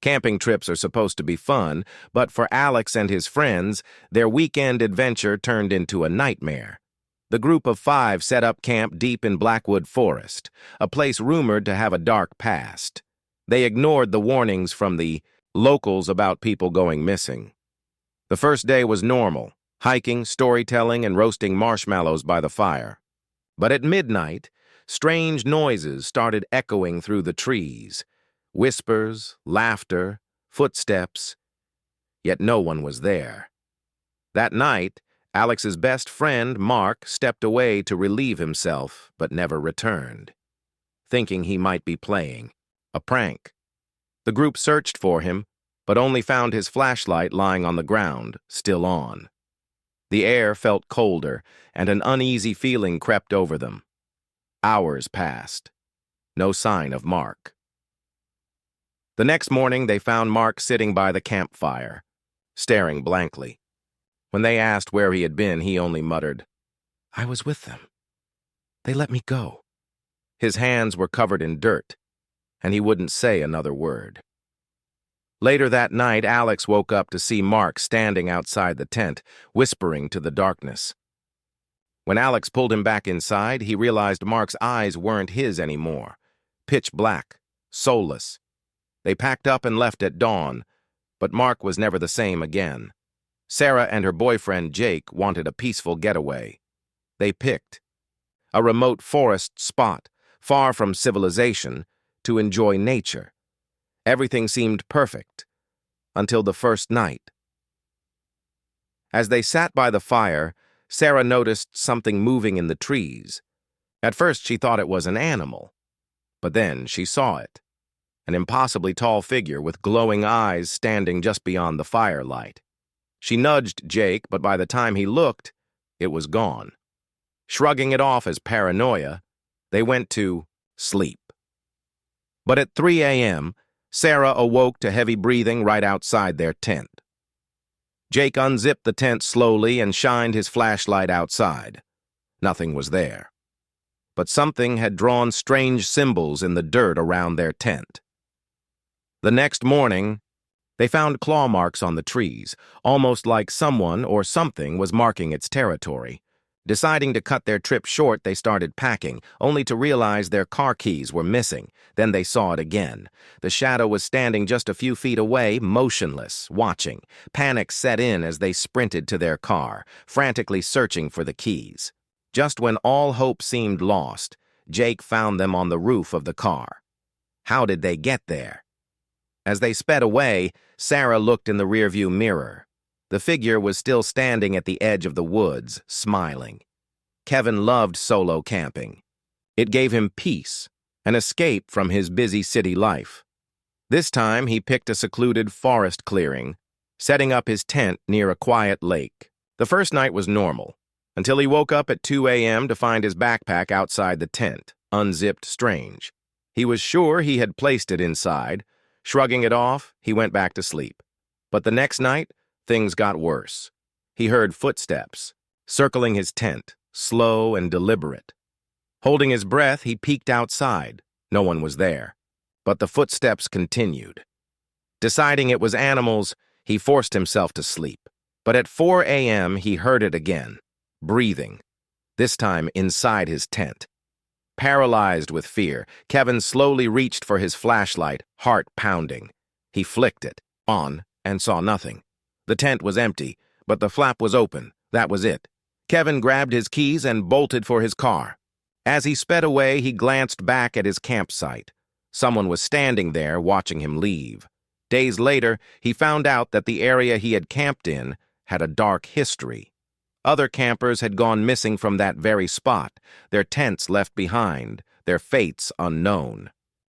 Camping trips are supposed to be fun, but for Alex and his friends, their weekend adventure turned into a nightmare. The group of 5 set up camp deep in Blackwood Forest, a place rumored to have a dark past. They ignored the warnings from the locals about people going missing. The first day was normal, hiking, storytelling, and roasting marshmallows by the fire. But at midnight, strange noises started echoing through the trees. Whispers, laughter, footsteps, yet no one was there. That night, Alex's best friend, Mark, stepped away to relieve himself, but never returned, thinking he might be playing a prank. The group searched for him, but only found his flashlight lying on the ground, still on. The air felt colder, and an uneasy feeling crept over them. Hours passed. No sign of Mark. The next morning, they found Mark sitting by the campfire, staring blankly. When they asked where he had been, he only muttered, "I was with them. They let me go." His hands were covered in dirt, and he wouldn't say another word. Later that night, Alex woke up to see Mark standing outside the tent, whispering to the darkness. When Alex pulled him back inside, he realized Mark's eyes weren't his anymore. Pitch black, soulless. They packed up and left at dawn, but Mark was never the same again. Sarah and her boyfriend Jake wanted a peaceful getaway. They picked a remote forest spot, far from civilization, to enjoy nature. Everything seemed perfect, until the first night. As they sat by the fire, Sarah noticed something moving in the trees. At first she thought it was an animal, but then she saw it. An impossibly tall figure with glowing eyes standing just beyond the firelight. She nudged Jake, but by the time he looked, it was gone. Shrugging it off as paranoia, they went to sleep. But at 3 a.m., Sarah awoke to heavy breathing right outside their tent. Jake unzipped the tent slowly and shined his flashlight outside. Nothing was there. But something had drawn strange symbols in the dirt around their tent. The next morning, they found claw marks on the trees, almost like someone or something was marking its territory. Deciding to cut their trip short, they started packing, only to realize their car keys were missing. Then they saw it again. The shadow was standing just a few feet away, motionless, watching. Panic set in as they sprinted to their car, frantically searching for the keys. Just when all hope seemed lost, Jake found them on the roof of the car. How did they get there? As they sped away, Sarah looked in the rearview mirror. The figure was still standing at the edge of the woods, smiling. Kevin loved solo camping. It gave him peace, an escape from his busy city life. This time, he picked a secluded forest clearing, setting up his tent near a quiet lake. The first night was normal, until he woke up at 2 a.m. to find his backpack outside the tent, unzipped strange. He was sure he had placed it inside. Shrugging it off, he went back to sleep. But the next night, things got worse. He heard footsteps, circling his tent, slow and deliberate. Holding his breath, he peeked outside. No one was there. But the footsteps continued. Deciding it was animals, he forced himself to sleep. But at 4 a.m., he heard it again, breathing, this time inside his tent. Paralyzed with fear, Kevin slowly reached for his flashlight, heart pounding. He flicked it on and saw nothing. The tent was empty, but the flap was open. That was it. Kevin grabbed his keys and bolted for his car. As he sped away, he glanced back at his campsite. Someone was standing there watching him leave. Days later, he found out that the area he had camped in had a dark history. Other campers had gone missing from that very spot, their tents left behind, their fates unknown.